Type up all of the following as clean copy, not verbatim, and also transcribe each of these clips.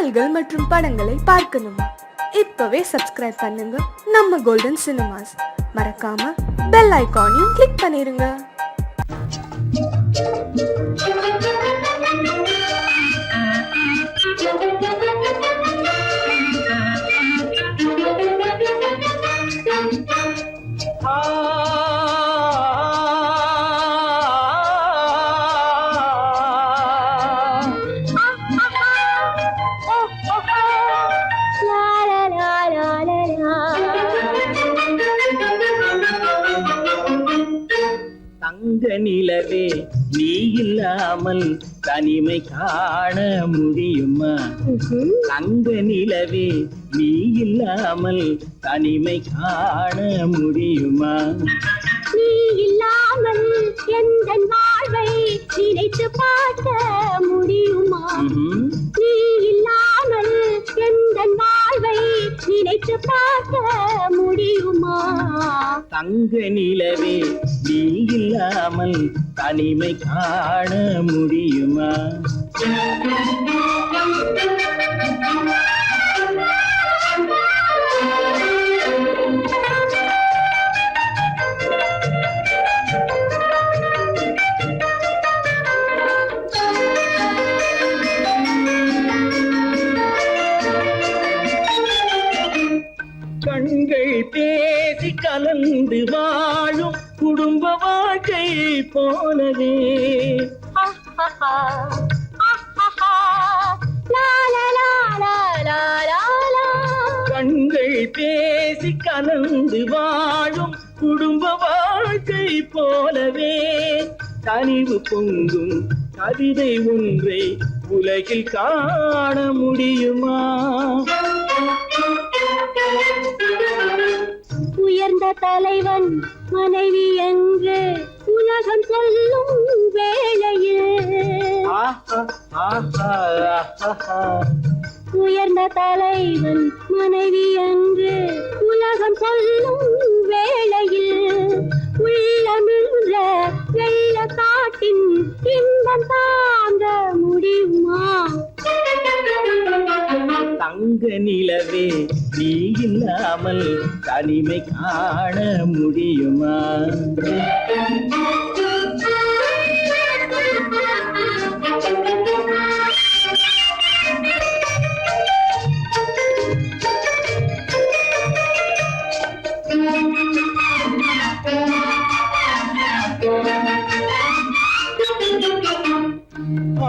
பாடல்கள் மற்றும் படங்களை பார்க்கணுமா? இப்பவே சப்ஸ்கிரைப் பண்ணுங்க நம்ம கோல்டன் சினிமாஸ். மறக்காம பெல் ஐகானையும் கிளிக் பண்ணிருங்க. தங்க நிலவே நீ இல்லாமல் தனிமை காண முடியுமா? தங்க நிலவே நீ இல்லாமல் தனிமை காண முடியுமா? நீ இல்லாமல் எந்த வாழ்வை நினைத்து பார்க்க முடியுமா? நீ இல்லாமல் எந்த வாழ்வை நினைத்து பார்க்க முடியுமா? தங்க நிலவே நீ இல்லாமல் தனிமை காண முடியுமா? கண்கள் பேசி கலந்து வாழும் குடும்ப வாழ்க்கை போலவே கண்கள் பேசி கலந்து வாழும் குடும்ப வாழ்க்கை போலவே கனிவு பொங்கும் கவிதை ஒன்றை உலகில் காண முடியுமா? உயர்ந்த தலைவன் மனைவி என்று உலகம் சொல்லும் வேளையில் உயர்ந்த தலைவன் மனைவி என்று உலகம் சொல்லும் வேளையில் உள்ளமிழ்ந்த வெள்ள காட்டின் இன்பம் தாங்க முடியுமா? தங்க நிலவே நீ இல்லாமல் தனிமை காண முடியுமா?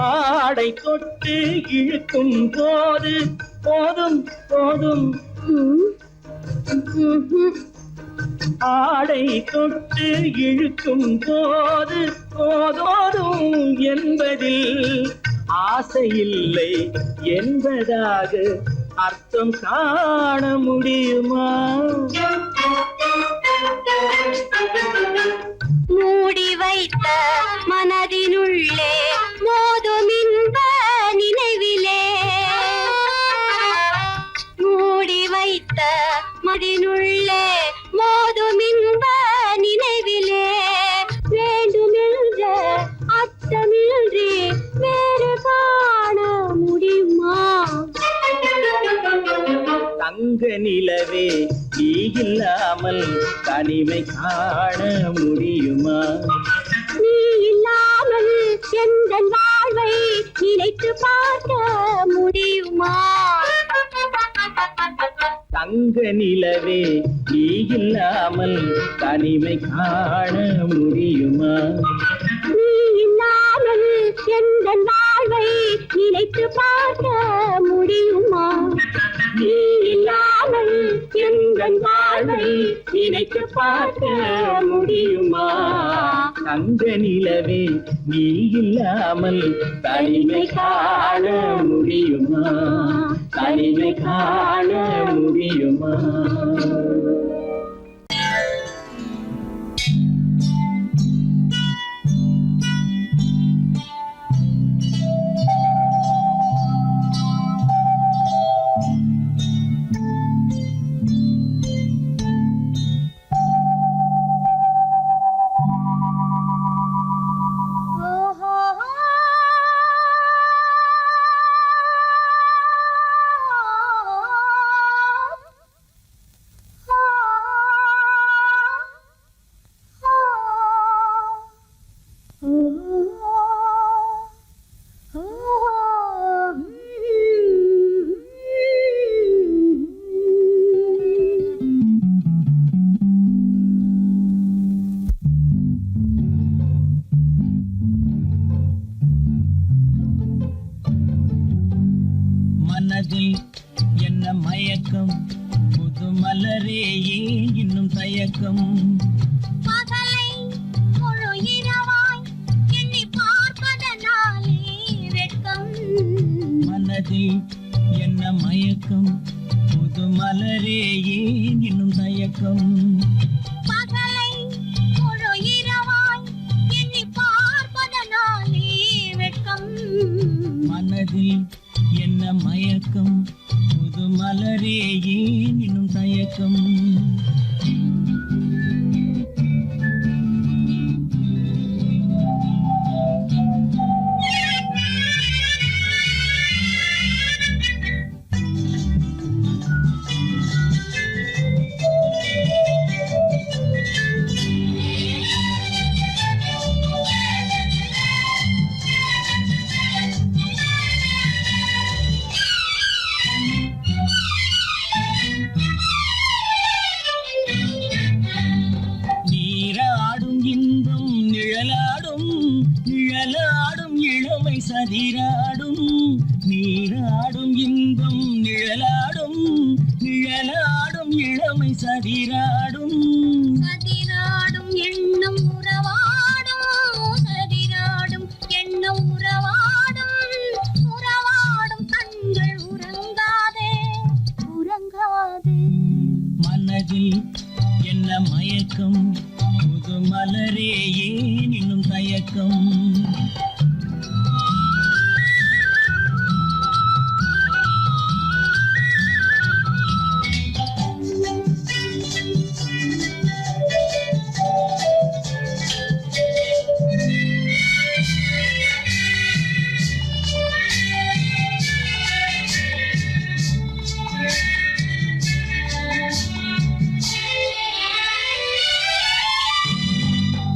ஆடை தொட்டு இழுக்கும் போது போதும் போதும் ஆடை தொட்டு இழுக்கும் போது போதோதும் என்பதில் ஆசையில்லை என்பதாக அர்த்தம் காண முடியுமா? மூடி வைத்த மனதினுள்ளே மோதும் இன்ப நினைவிலே மூடி வைத்த மனதினுள்ளே மோதும் இன்ப நினைவிலே வேண்டுமென்ற அர்த்தமின்றி வேறு காண முடியுமா? தங்க நிலவே நீ இல்லாமல் தனிமை காண முடியுமா? நீ இல்லாமல் எந்த வாழ்வை நினைத்து பார்க்க முடியுமா? தங்க நிலவே நீ இல்லாமல் தனிமை காண முடியுமா? நீ இல்லாமல் எந்த வாழ்வை நினைத்து பார்க்க முடியுமா? நீ இல்லாமல் எந்த வாழ்வை நினைத்து பார்க்க முடியுமா? தங்க நிலவே நீ இல்லாமல் தனிமை காண முடியுமா? தனிமை காண முடியுமா? மனதில் என்ன மயக்கம் புது மலரே ஏன் இன்னும் தயக்கம் பகலை முழு இரவாய் எண்ணி பார்ப்பதனாலே வெட்கம் மனதில் என்ன மயக்கம் புது மலரே ஏன் இன்னும் தயக்கம் பகலை முழு இரவாய் எண்ணி பார்ப்பதனாலே வெட்கம் மனதில் என்ன மயக்கம் புது மலரே ஏன் இன்னும் தயக்கம் நீராடும் இன்பம் நிழலாடும் நிழலாடும் இளமை சதிராடும் நீராடும் இன்பம் நிழலாடும் நிழலாடும் இளமை சதிராடும் சதிராடும் எண்ணம் உறவாடும் சதிராடும் எண்ணம் உறவாடும் உறவாடும் கண்கள் உறங்காதே உறங்காதே மனதில் என்ன மயக்கம் புது மலரே ஏன் இன்னும் தயக்கம்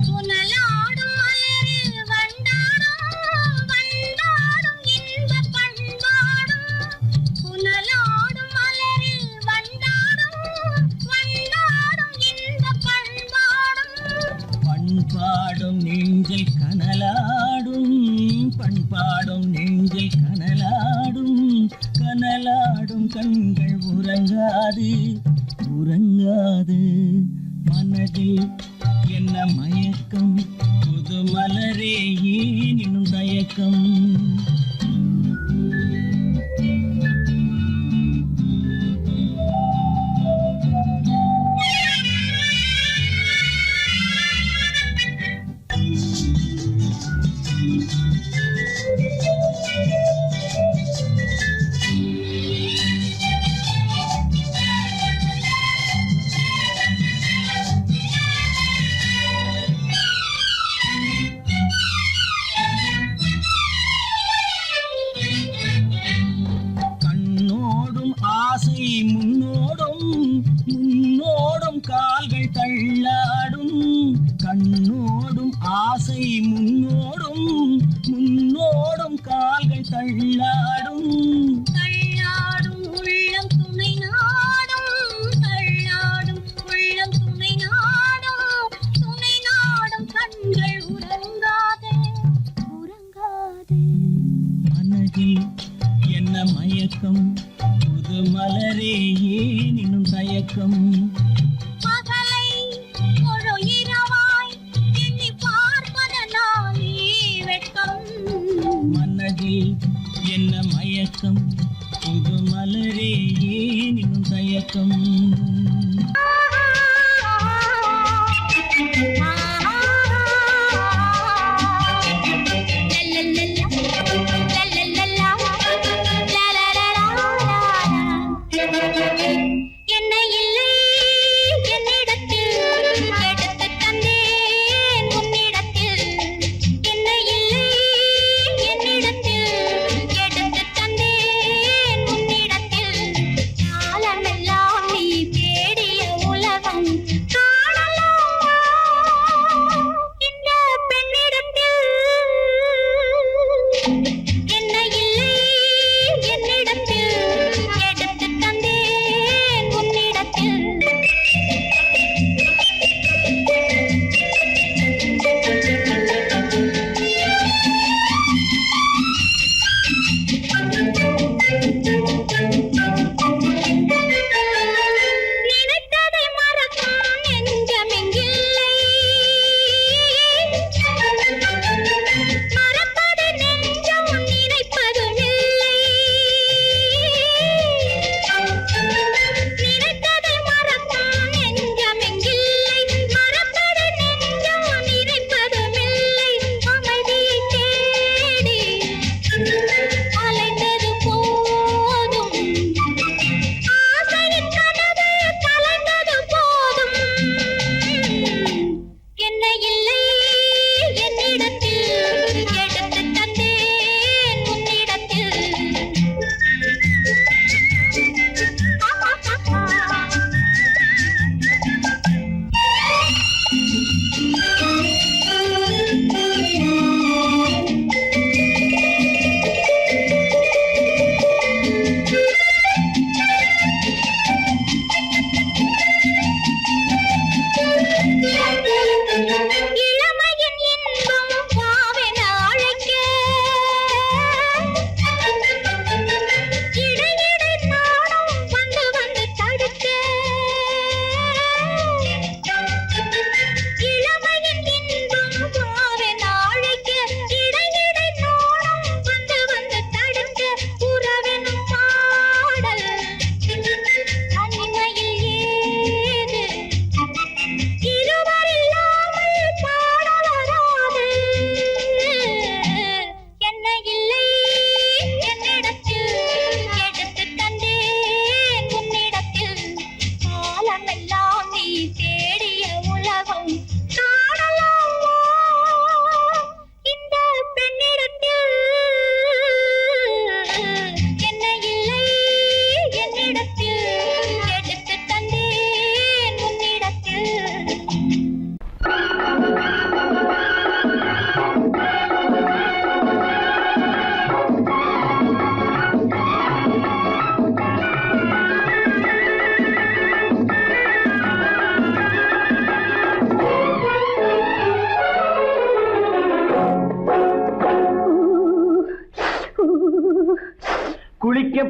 புனலாடும் மலரில் வண்டாடும் வண்டாடும் இன்பப் பண்பாடும் புனலாடும் மலரில் வண்டாடும் வண்டாடும் இன்பப் பண்பாடும் பண்பாடும் நெஞ்சில் கனலாடும் பண்பாடும் நெஞ்சில் கனலாடும் கனலாடும் கண்கள் உறங்காது உறங்காது மனதில் என்ன மயக்கம் புது மலரே ஏன் இன்னும் தயக்கம் கண்ணோடும் ஆசை முன்னோடும் முன்னோடும் கால்கள் தள்ளாடும் கண்ணோடும் ஆசை முன்னோடும் முன்னோடும் கால்கள் தள்ளாடும் தள்ளாடும் உள்ளம் துணை நாடும் தள்ளாடும் உள்ளம் துணை நாடும் கண்கள் உறங்காதே உறங்காதே மனதில் என்ன மயக்கம் புது மலரே ஏன் இன்னும் தயக்கம் பகலை முழு இரவாய் எண்ணி பார்ப்பதனாலே வெட்கம் மனதில் என்ன மயக்கம் புது மலரே ஏன் இன்னும் தயக்கம் என்னை இல்லை என்னிடத்தில் எடுத்து தந்தேன் உன்னிடத்தில் என்னை இல்லை என்னிடத்தில் எடுத்து தந்தேன் உன்னிடத்தில் காலமெல்லாம் நீ தேடிய உலகம்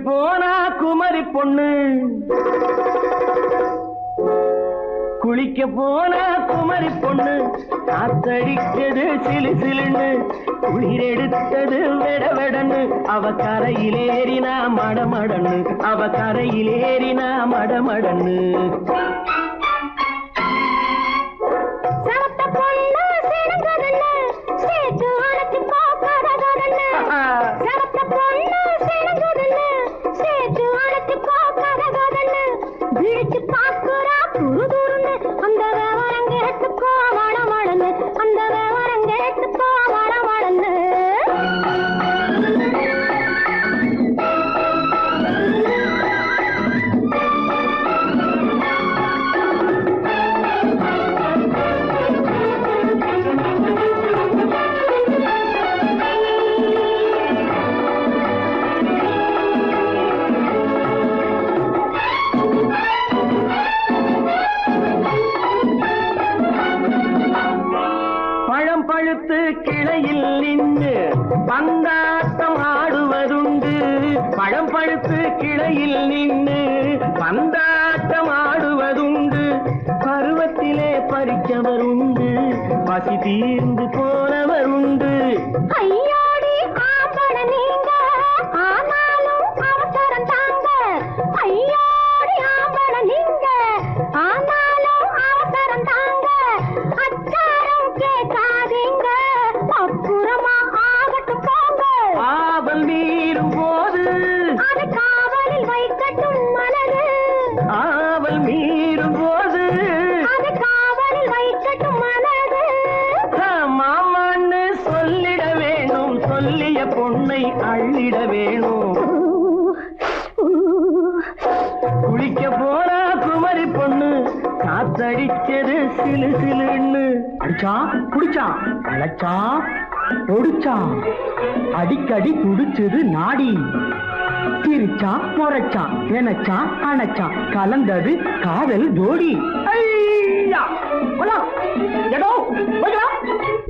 போனா குமரி பொண்ணு குளிக்க போனா குமரி பொண்ணு காத்தடிச்சது சிலு சிலுன்னு குளிர் எடுத்தது வெடவெடன்னு அவ கரையிலேறினா மடமடன்னு அவ கரையிலேறினா மடமடன்னு பழுத்து கிளையில் நின்று பந்தாட்டம் ஆடுவதுண்டு பழம் பழுத்து கிளையில் நின்று பந்தாட்டம் ஆடுவதுண்டு பருவத்திலே பறிச்சவருண்டு பசி தீர்ந்து போனவருண்டு ஐயோடி ஆம்பட நீங்க ஆனாலும் அவசரம் தாங்க ஐயோடி ஆம்பட நீங்க ஆனாலும் அவசரம் தாங்க அச்சாரம் கேட்காதீங்க அப்புறமா ஆகட்டும் போங்க ஆவல் மீறும் போது அது காவலில் வைக்கட்டும் மனது ஆவல் மீறும் போது அது காவலில் வைக்கட்டும் மனது மாமான்னு சொல்லிட வேணும் சொல்லிய பொண்ணை அள்ளிட வேணும் குளிக்க போனா குமரி பொண்ணு காத்தடிச்சது சிலு சிலுன்னு அடிச்சான் குடிச்சான் அழைச்சான் ஒடிச்சான் அடிக்கடி துடிச்சது நாடி சிரிச்சான் முறைச்சான் நினைச்சான் அணைச்சான் கலந்தது காதல் ஜோடி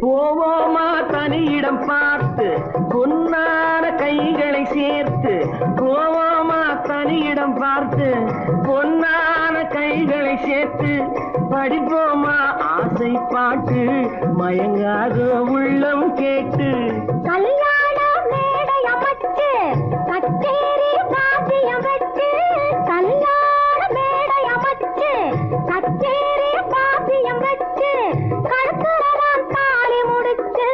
போவோமா தனியிடம் பார்த்து பொன்னான கைகளை சேர்த்து போவோமா தனியிடம் பார்த்து பொன்னான கைகளை சேர்த்து படிப்போமா ஆசை பாட்டு மயங்காத உள்ளம் கேட்டு கல்யாண மேடை அமைச்சு கச்சேரி வாத்தியம் வச்சு கல்யாண மேடை அமைச்சு கச்சேரி வாத்தியம் வச்சு கருத்துறவான் தாலி முடிச்சு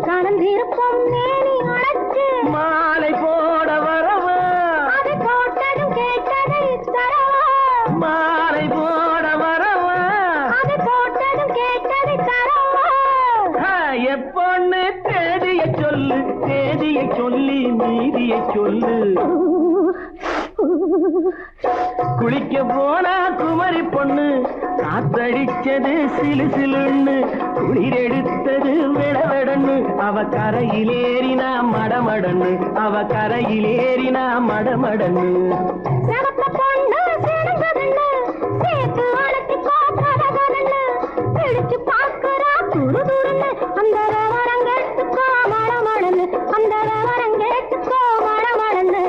கலந்திருப்போம் மேனி அழைச்சு மாலை போட வரவா அது போட்டதும் கேட்டதை தரவா மாலை போட வரவா அது போட்டதும் கேட்டதை தரவா எப்பொண்ணு தேதிய சொல்லு தேதிய சொல்லி மீதிய சொல்லு குளிக்க போனா குமரி பொண்ணு காத்தடிச்சது சிலு சிலுன்னு குளிர் எடுத்தது வெடவெடன்னு அவ கரையிலேறினா மடமடன்னு அவ கரையிலேறினா மடமடன்னு சிறப்பு பொண்ணு சிறந்ததுன்னு சேர்த்து அழைச்சி போக்கதன்னு பிடிச்சு பார்க்கறா துரு துருன்னு அந்த வரங்கெட்டுக்கோ மடமடன்னு அந்த வரங்கெட்டுக்கோ மடமடன்னு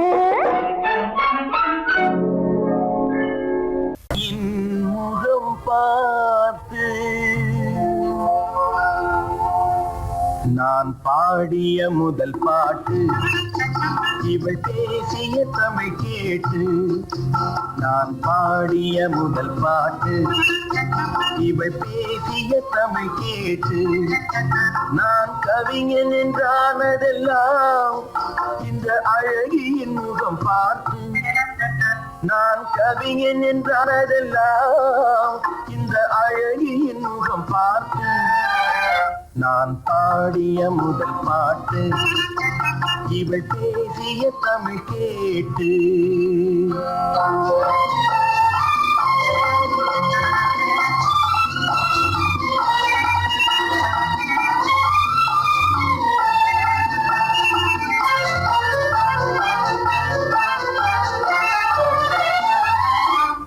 முகம் பார்த்து நான் பாடிய முதல் பாட்டு இவள் பேசிய தமிழ் கேட்டு நான் பாடிய முதல் பாட்டு இவள் பேசிய தமிழ் கேட்டு நான் கவிஞன் என்றானதெல்லாம் இந்த அழகியின் முகம் பார்த்து நான் கவிஞன் என்றானதெல்லாம் இந்த அழகியின் முகம் பார்த்து நான் பாடிய முதல் பாட்டு இவள் பேசிய தமிழ் கேட்டு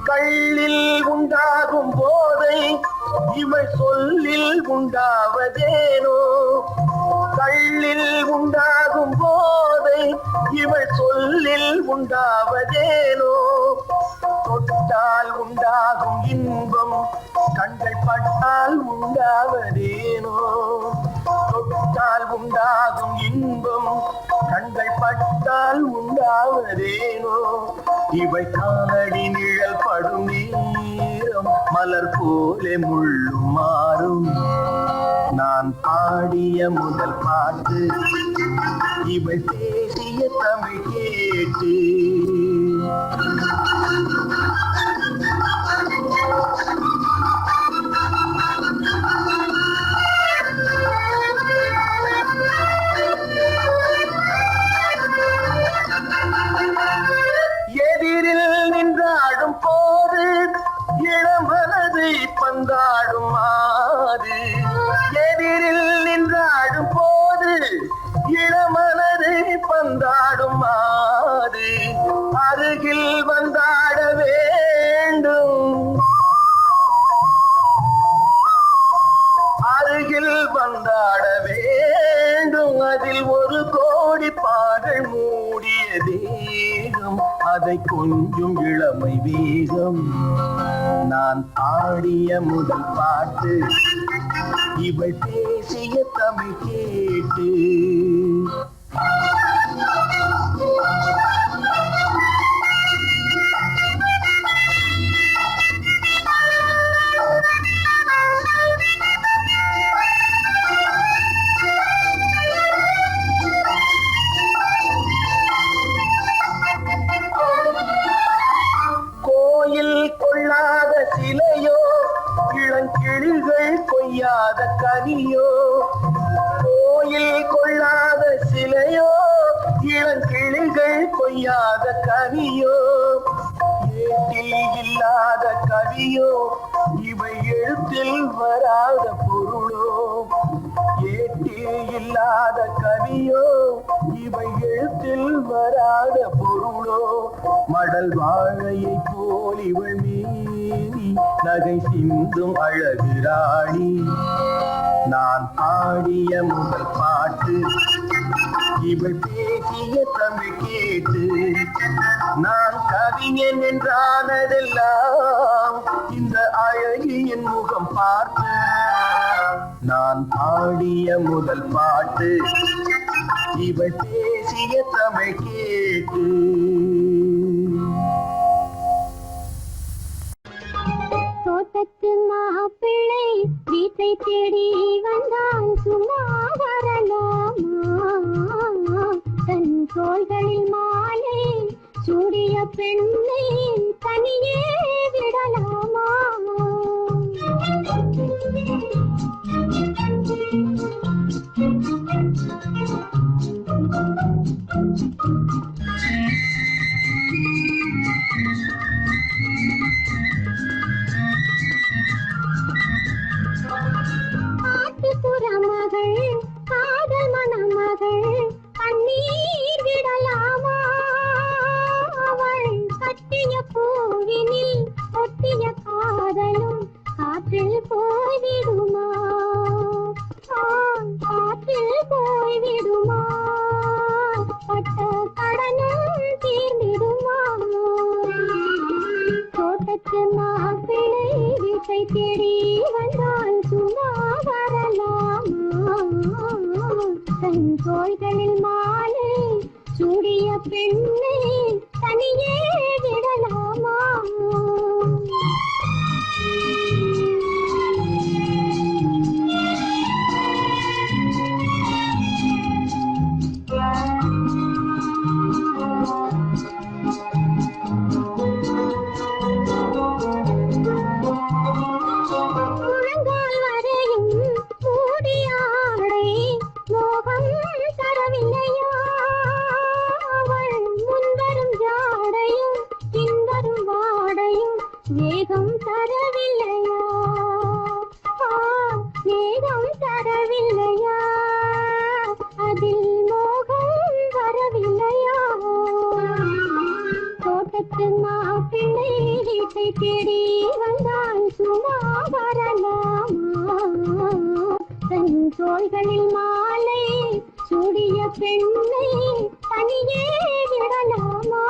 கள்ளில் உண்டாகும் போதை இவள் சொல்லில் உண்டாவதேனோ கள்ளில் உண்டாகும் போதை இவள் சொல்லில் உண்டாவதேனோ தொட்டால் உண்டாகும் இன்பம் கண்கள் பட்டால் உண்டாவதேனோ தொட்டால் உண்டாகும் இன்பம் கண்கள் பட்டால் உண்டாவதேனோ இவை காலடி நிழல் படும் நேரம் மலர் போலே முள்ளும் மாறும் நான் பாடிய முதல் பாட்டு இவள் பேசிய தமிழ் கேட்டு எதிரில் நின்றாடும் போது இளமனதை பந்தாடும் மாது எதிரில் நின்றாடும் போது இளமனதை பந்தாடும் மாது அருகில் வந்தாட வேண்டும் அருகில் வந்தாட வேண்டும் அதில் ஒரு கோடி பாடல் மூடிய தேகம் அதை கொஞ்சம் இளமை வேகம் நான் பாடிய முதல் பாட்டு இவள் பேசிய தமிழ் கேட்டு கொள்ளாத சிலையோ இளங்கிளிகள் கொய்யாத கனியோ கோயில் கொள்ளாத சிலையோ இளங்கிளிகள் கொய்யாத கனியோ ஏட்டில் இல்லாத கவியோ இவை எழுத்தில் வராத பொருளோ ஏட்டில் இல்லாத கவியோ இவை எழுத்தில் வராத பொருளோ மடல் வாழையை போல் இவள் மீறி நகை சிந்தும் அழகு ராணி நான் பாடிய முதல் பாட்டு இவள் பேசிய தமிழ் கேட்டு நான் கவிஞன் என்றானதெல்லாம் இந்த அழகியின் முகம் பார்த்து நான் பாடிய முதல் பாட்டு இவள் பேசிய தமிழ் கேட்டு தோட்டத்து மாப்பிள்ளை வீட்டை தேடி வந்தான் சும்மா வரலாமா தன் தோள்களில் மாலை சூடிய பெண்ணை தனியே விடலாமா மகள் காதல் மணமகள் கண்ணீர் விடலாமா அவள் கட்டிய பூவினில் ஒட்டிய காதலும் காற்றில் போய்விடுமா காற்றில் போய்விடுமா பட்ட கடனும் தீர்ந்திடுமா தோட்டத்து மாப்பிள்ளை வீட்டை தேடி வந்தால் சும்மா வரலாமா தன் தோள்களில் மாலை சூடிய பெண்ணை தனியே விடலாமா வேகம் தரவில்லையா வேகம் தரவில்லையா அதில் மோகம் வரவில்லையா தோட்டத்து மாப்பிள்ளை வீட்டை தேடி வந்தால் சும்மா வரலாமா தன் தோள்களில் மாலை சூடிய பெண்ணை தனியே விடலாமா?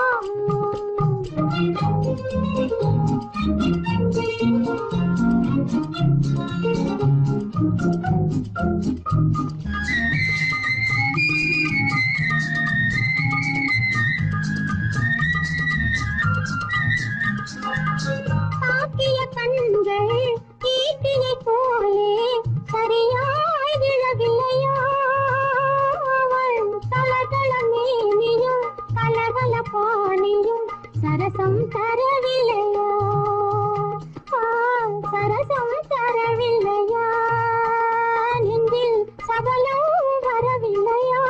தாக்கிய கண்கள் ஈட்டியை போலே சரியாய் விழவில்லையா? அவள் தளதள மேனியும் கலகல பாணியும் சரசம் தரவில்லையா? சரசம் தரவில்லையா? நெஞ்சில் சபலம் வரவில்லையா?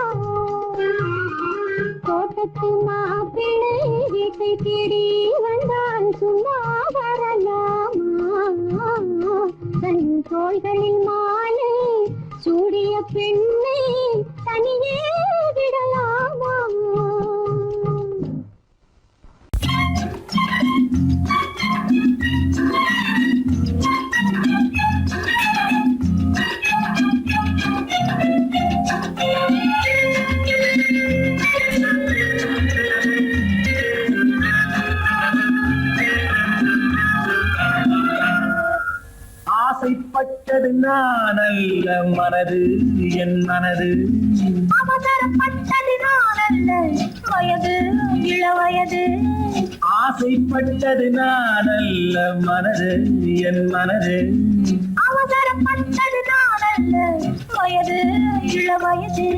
தோட்டத்து மாப்பிள்ளை வீட்டை தேடி வந்தால் சும்மா வரலாமா? தன் தோள்களில் மாலை சூடிய பெண்ணை தனியே விடலாமா? ஆசைப்பட்டது நான் அல்ல மனது என் மனது. அவசரப்பட்டது நான் அல்ல வயது இளவயது. ஆசைப்பட்டது நான் அல்ல மனது என் மனது. அவசரப்பட்டது நான் அல்ல வயது இளவயது.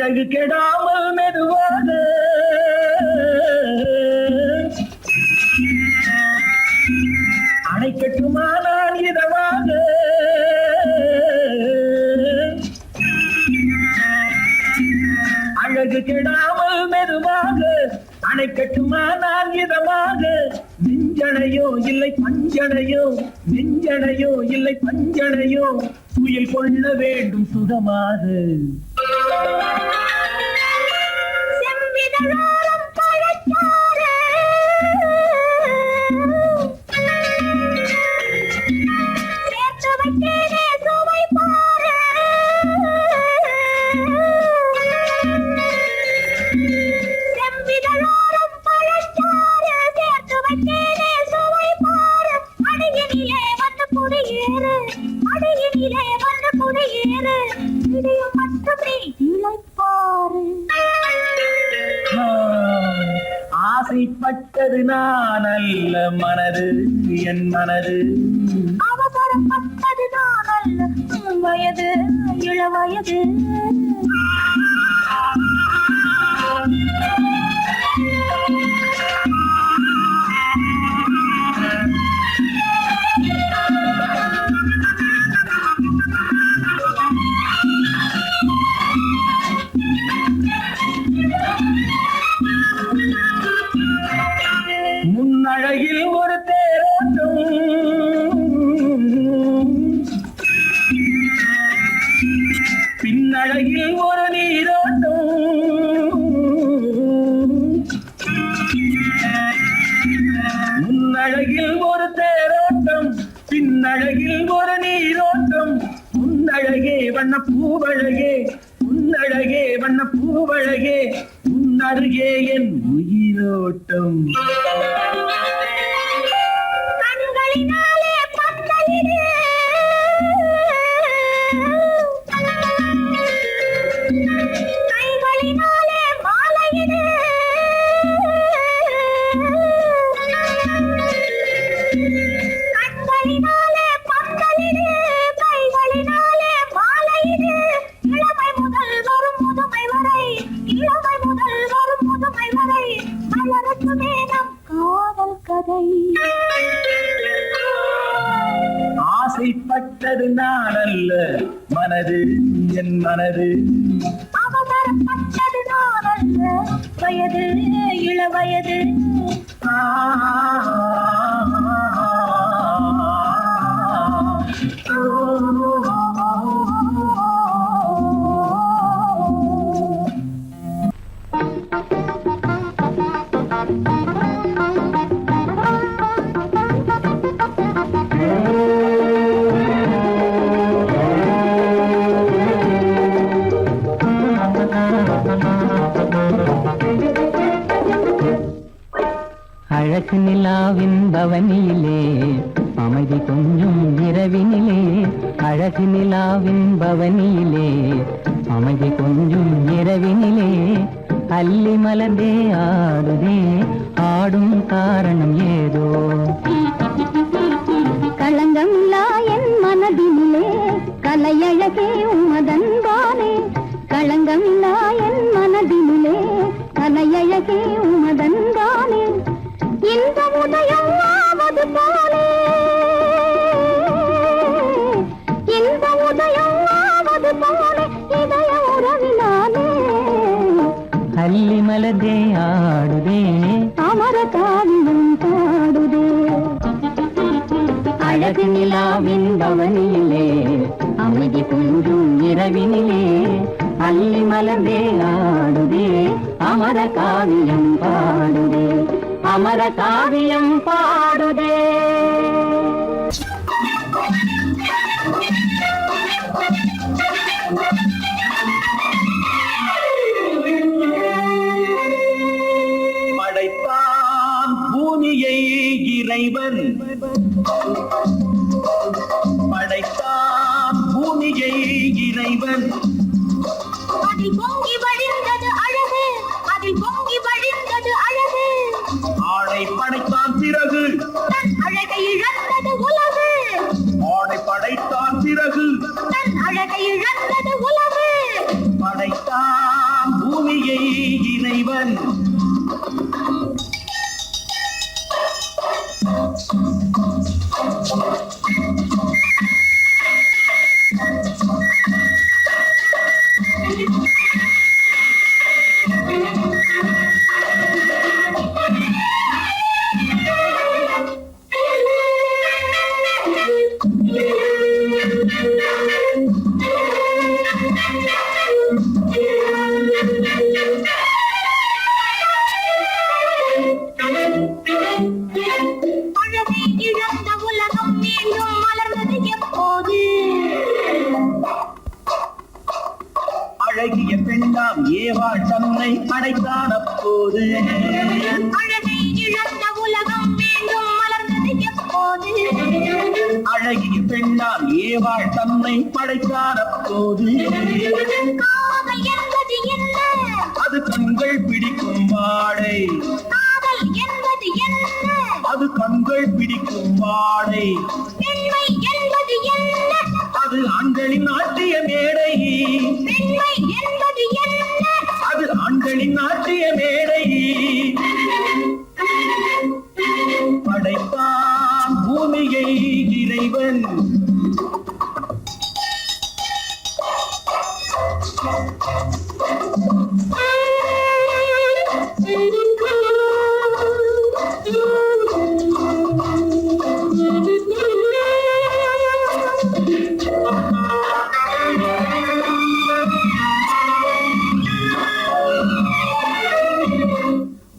அழகு கெடாமல் மெதுவாக அணைக்கட்டுமா நான் இதமாக? அழகு கெடாமல் மெதுவாக அணைக்கட்டுமா நான் இதமாக? நெஞ்சனையோ இல்லை பஞ்சனையோ, நெஞ்சனையோ இல்லை பஞ்சனையோ, துயில் கொள்ள வேண்டும் சுகமாக. செம்பிதழோரம் பழச்சாறு சேர்த்து வைத்தேனே சுவை பாரு. செம்பிதழோரம் பழச்சாறு சேர்த்து வைத்தேனே சுவை பாரு. அடியினிலே வந்து குடியேறு, அடியினிலே வந்து குடியேறு. இதையும் மட்டுமே இளைப்பாரு. ஆசைப்பட்டது நான் அல்ல மனது என் மனது. அவசரப்பட்டது நான் அல்ல வயது இளவயது. முன்னழகில் ஒரு தேரோட்டம், பின்னழகில் ஒரு நீரோட்டம். முன்னழகில் ஒரு தேரோட்டம், பின்னழகில் ஒரு நீரோட்டம். உன்னழகே வண்ண பூவழகே, உன்னழகே வண்ண பூவழகே, உன்னருகே என் உயிரோட்டம். கண்களினாலே பந்தலிடு, கைகளினாலே மாலையிடு. கண்களினாலே பந்தலிடு, கைகளினாலே மாலையிடு. இளமை முதல் வரும் முதுமை வரை, இளமை முதல் வரும் முதுமை வரை மலரட்டுமே நம் காதல் கதை. ஆசைப்பட்டது நான் அல்ல மனது என் மனது. அவசரப்பட்டது நான் அல்ல வயது இளவயது. ஆ அழகு நிலாவின் பவனியிலே அமைதி கொஞ்சம் இரவினிலே, அழகு நிலாவின் பவனியிலே அமைதி கொஞ்சம் இரவினிலே, அல்லி மலர்ந்தே ஆடுதே, ஆடும் காரணம் ஏதோ. களங்கமில்லா என் மனதினிலே கலையழகே உமதன்பானே, களங்கமில்லா என் மனதினிலே கலையழகே உமதன்பானே, இந்த உதயம் ஆவது போலே, இந்த உதயம் ஆவது போலே இதய உறவினாலே, அல்லி மலர்ந்தே ஆடுதே, அமர காவியம் பாடுதே. அழகு நிலாவின் பவனியிலே அமைதி கொஞ்சம் இரவினிலே, அல்லி மலர்ந்தே ஆடுதே, அமர காவியம் பாடுதே, அமர காவியம் பாடுதே. படைத்தான் பூமியை இறைவன், படைத்தான் பூமியை இறைவன், அதில் பொங்கி வழிந்தது அழகு, அதில் பொங்கி வழிந்தது அழகு, ஆடை படைத்தான் பிறகு தன் அழகை இழந்தது உலகு, ஆடை படைத்தான் பிறகு தன் அழகை இழந்தது உலகு, படைத்தான் பூமியை இறைவன். அழகை இழந்த உலகம் மீண்டும் மலர்ந்தது எப்போது, அழகிய பெண்ணாம் ஏவாள் தன்னை படைத்தான் அப்போது, அழகை இழந்த உலகம் மீண்டும் மலர்ந்தது எப்போது, அழகிய பெண்ணாம் ஏவாள் தன்னை படைத்தான் அப்போது, காதல் என்பது என்ன, அது கண்கள் பிடிக்கும் வாடை, காதல் என்பது என்ன, அது கண்கள் பிடிக்கும் வாடை, பெண்மை என்பது என்ன, அது ஆண்களின் நாட்டிய மேடை, பெண்மை என்பது என்ன, அது ஆண்களின் நாட்டிய மேடை, படைத்தான் பூமியை இறைவன்.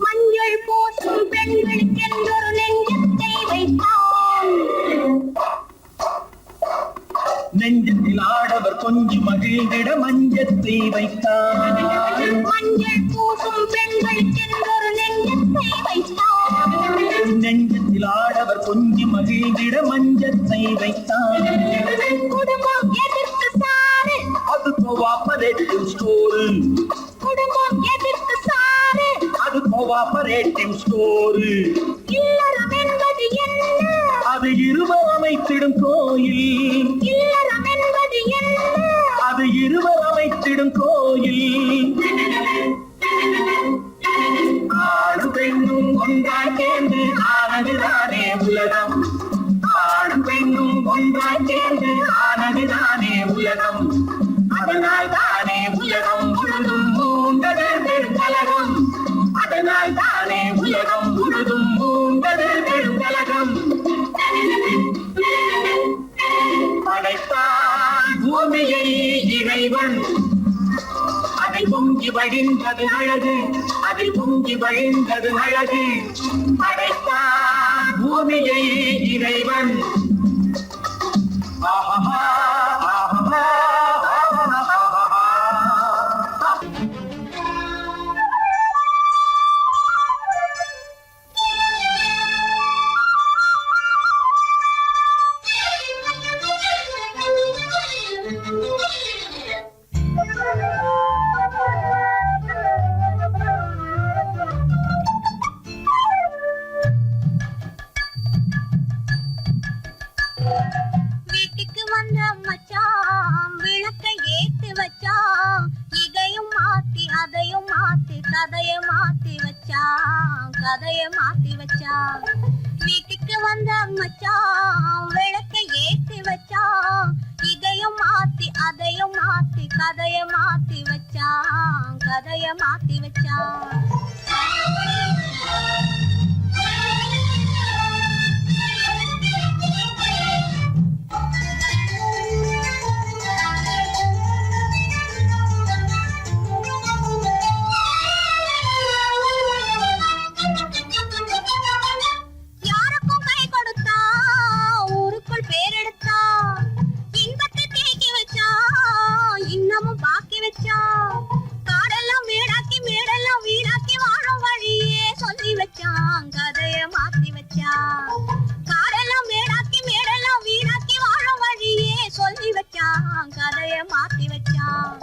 மஞ்சள் பூசும் பெண்களுக்கென்றொரு நெஞ்சத்தை வைத்தான், நெஞ்சத்தில் ஆடவர் கொஞ்சி மகிழ்ந்திட மஞ்சத்தை வைத்தார், மஞ்சள் பூசும் பெண்களுக்கென்றொரு நெஞ்சத்தை வைத்தான், நெஞ்சத்தில் ஆடவர் கொஞ்சி மகிழ்ந்திட மஞ்சத்தை வைத்தார், குடும்பம் எதிர்க்கு சாரு, அது கோஆபரேட்டிவ் ஸ்டோரு, குடும்பம் எதிர்க்கு சாரு, அது கோஆபரேட்டிவ் ஸ்டோரு, இல்லறம் என்பது என்ன, அது இருவர் அமைத்திடும் கோயில், இல்லறம் என்பது என்ன, அது இருவர் அமைத்திடும் கோயில், ஆணும் பெண்ணும் ஒன்றாய் சேர்ந்து ஆனதுதானே உலகம், ஆணும் பெண்ணும் ஒன்றாய் சேர்ந்து ஆனதுதானே உலகம், அதனால் தானே உலகம் முழுதும் மூண்டது பெருங்கலகம், அதனால் தானே உலகம் முழுதும் மூண்டது பெருங்கலகம். படைத்தான் பூமியை இறைவன், அதில் பொங்கி வழிந்தது அழகு, அதில் பொங்கி வழிந்தது அழகு, படைத்தான் பூமியை இறைவன். ஆஹா ஆஹா கதைய மாத்தி வச்சான். வீட்டுக்கு வந்த மச்சான் விளக்கை ஏத்தி வச்சான். இதையும் மாத்தி அதையும் மாத்தி கதைய மாத்தி வச்சான். கதைய மாத்தி வச்சான். யாருக்கும் கை கொடுத்தா ஊருக்குள் பேரெடுத்தா. இன்பத்தை தேக்கி வச்சா இன்னமும் பாக்கி வச்சா. காடெல்லாம் மேடாக்கி மேடெல்லாம் வீடாக்கி வாழும் வழியே சொல்லி வச்சான். கதைய மாத்தி வச்சான். காடெல்லாம் மேடாக்கி மேடெல்லாம் வீடாக்கி வாழும் வழியே சொல்லி வச்சான். கதைய மாத்தி வச்சான்.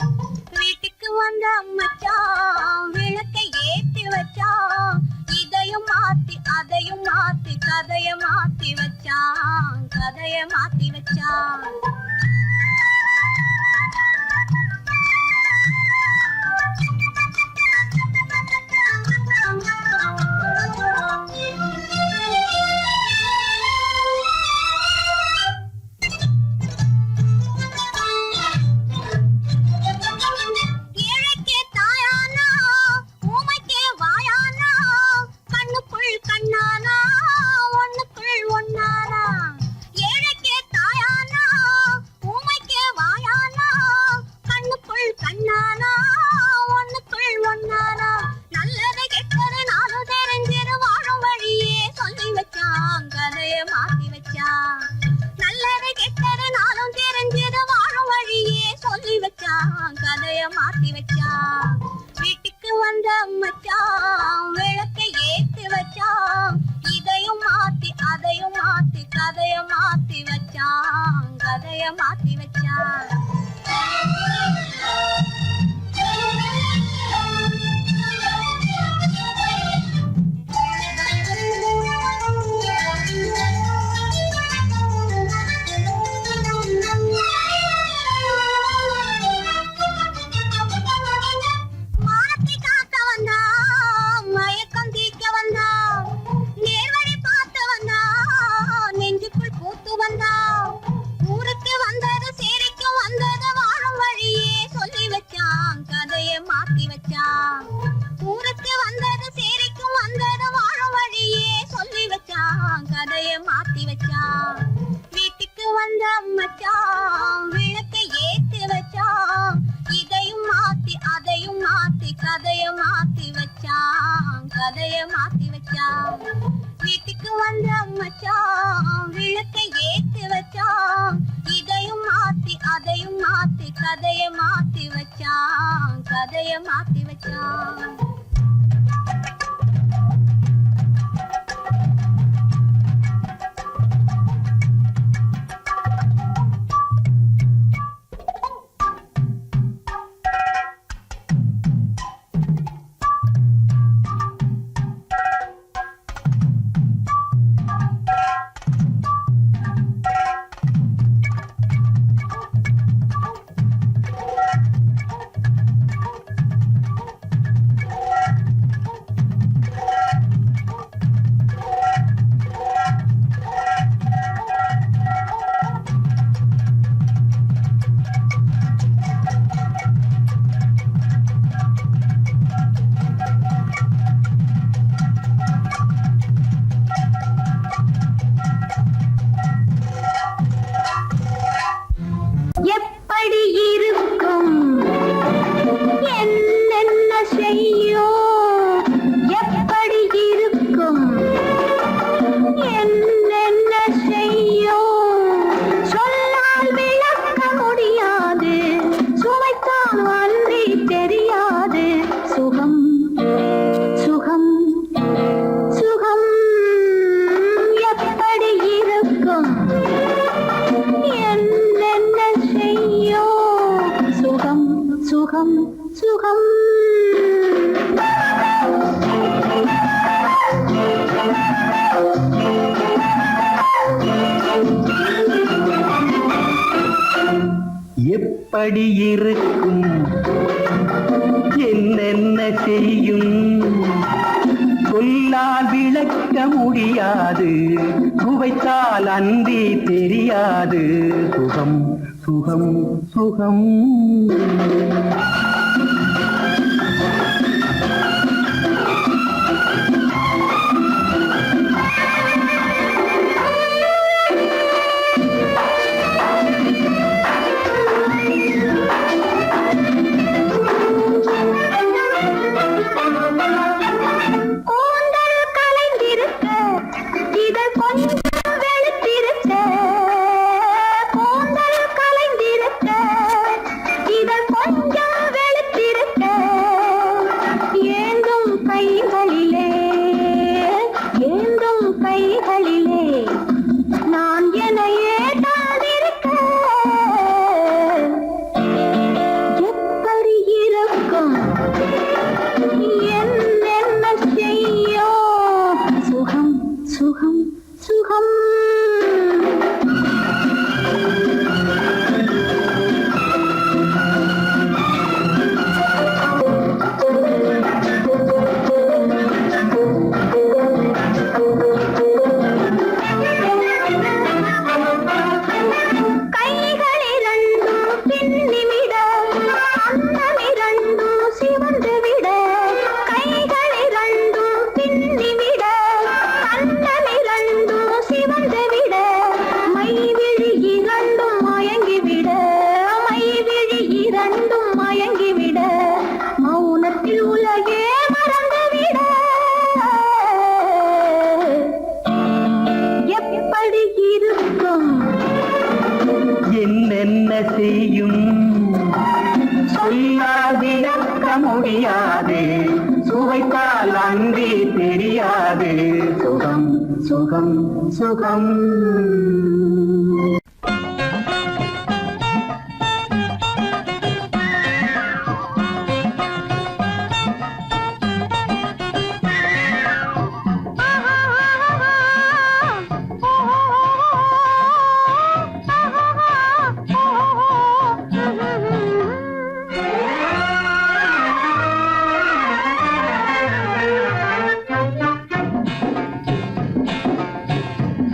வீட்டுக்கு வந்த மச்சான் விளக்கை ஏத்தி வச்சான். இதையும் மாத்தி அதையும் மாத்தி கதைய மாத்தி வச்சான். கதைய மாத்தி வச்சான். ஏழைக்கே தாயானா ஊமைக்கே வாயானா. கண்ணுக்குள் கண்ணானா ஒண்ணுக்குள் ஒண்ணானா. ஏழைக்கே தாயானா ஊமைக்கே வாயானா. கண்ணுக்குள் கண்ணானா ஒண்ணுக்குள் ஒண்ணானா. நல்லது கெட்டது நானும் தெரிஞ்சிரு வாழும் வழியே சொல்லி வச்சான். கதைய மாத்தி வச்சான். நல்லது கெட்டது நானும் தெரிஞ்சிரு வாழும் வழியே சொல்லி வச்சான். கதைய மாத்தி வச்சான். வீட்டுக்கு வந்த மச்சான் விளக்கை ஏத்தி வச்சான். இதையும் மாத்தி அதையும் மாத்தி கதைய மாத்தி வச்சான். கதைய மாத்தி வச்சான். மானத்தை காத்த வந்தா மயக்கம் தீர்க்க வந்தா. நேர்வழி பார்த்து வந்தா நெஞ்சுக்குள் பூத்து வந்தா. ஊருக்கு வந்தது சேரிக்கு வந்தது வாழும் வழியே சொல்லி வச்சான். கதைய மாத்தி வச்சான். ஊருக்கு வந்தது சேரிக்கு வந்தது வாழும் வழியே சொல்லி வச்சான். கதைய மாத்தி வச்சான். வீட்டுக்கு வந்த மச்சான் விளக்கை ஏத்தி வச்சான். இதையும் மாத்தி அதையும் மாத்தி கதைய மாத்தி வச்சான். கதைய மாத்தி வச்சான். வீட்டுக்கு வந்த மச்சான் விளக்கை ஏத்தி வச்சான். இதையும் மாத்தி அதையும் மாத்தி கதைய மாத்தி வச்சான். கதைய மாத்தி வச்சான். எப்படி இருக்கும் என்னென்ன செய்யும். எப்படி இருக்கும் என்னென்ன செய்யும். சொல்லால் விளக்க முடியாது. சுமைத்தால் அன்றி தெரியாது. சுகம் சுகம் சுகம் எப்படி இருக்கும் என்னென்ன செய்யோ. சுகம் சுகம் சுகம். எப்படி இருக்கும் என்னென்ன செய்யும். சொல்லால் முடியாது சுவைத்தால் அன்றி தெரியாது சுகம் சுகம் சுகம் முடியாது சுவைத்தால் அன்றி தெரியாது சுகம் சுகம் சுகம்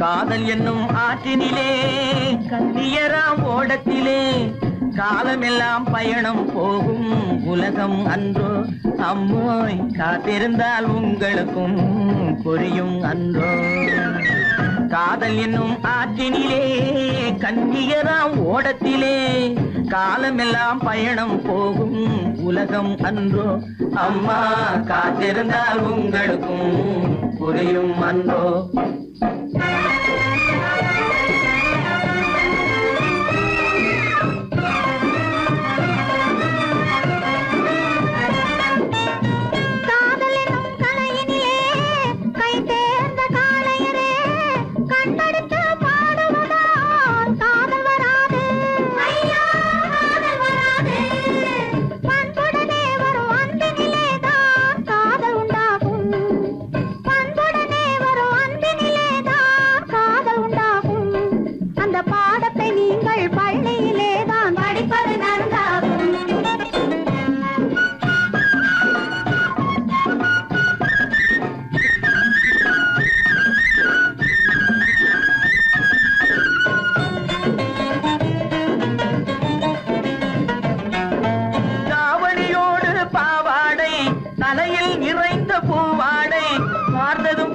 காதல் என்னும் ஆற்றினிலே கண்ணியராம் ஓடத்திலே காலமெல்லாம் பயணம் போகும் உலகம் அன்றோ அம்மோய் காத்திருந்தால் உங்களுக்கும் புரியும் அன்றோ காதல் என்னும் ஆற்றினிலே கண்ணியராம் ஓடத்திலே காலமெல்லாம் பயணம் போகும் உலகம் அன்றோ அம்மா காத்திருந்தால் உங்களுக்கும் புரியும் அன்றோ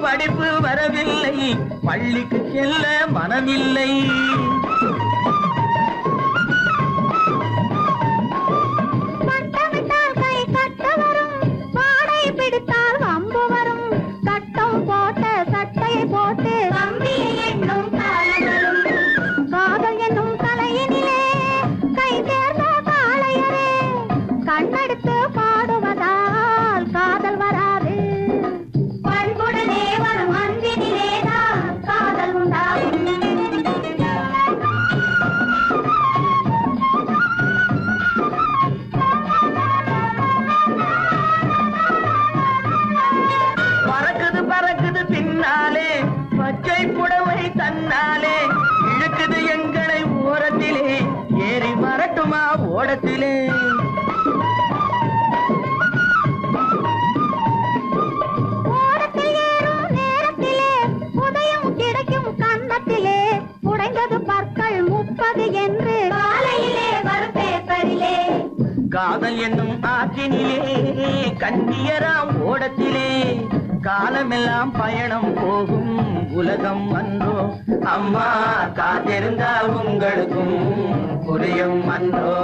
படிப்பு வரவில்லை பள்ளிக்கு செல்ல மனமில்லை பட்டமிட்டால் கை கட்ட வரும் பாடை பிடித்தால் வம்பு வரும் கட்டம் போட்ட சட்டையை போட்டு கம்பியை எண்ணும் காலம் வரும் காதல் என்னும் தலையினிலே கை தேர்ந்த காளையரே கண்ணெடுத்து பாடுவதால் காதல் வராது பண்புடனே வரும் அன்பினிலேதான் காதல் உண்டாகும் பறக்குது பறக்குது பின்னாலே பச்சை புடவை தன்னாலே இழுக்குது எங்களை ஓரத்திலே ஏறி வரட்டுமா ஓடத்திலே ஓடத்தில் ஏறும் நேரத்திலே காதல் என்னும் ஆற்றினிலே கண்ணியராம் ஓடத்திலே காலமெல்லாம் பயணம் போகும் உலகம் அன்றோ அம்மா காத்திருந்தால் உங்களுக்கும் புரியும் அன்றோ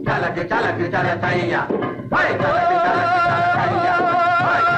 தலக்கு தலக்கு தல தையா தலக்கு தலக்கு தல தையா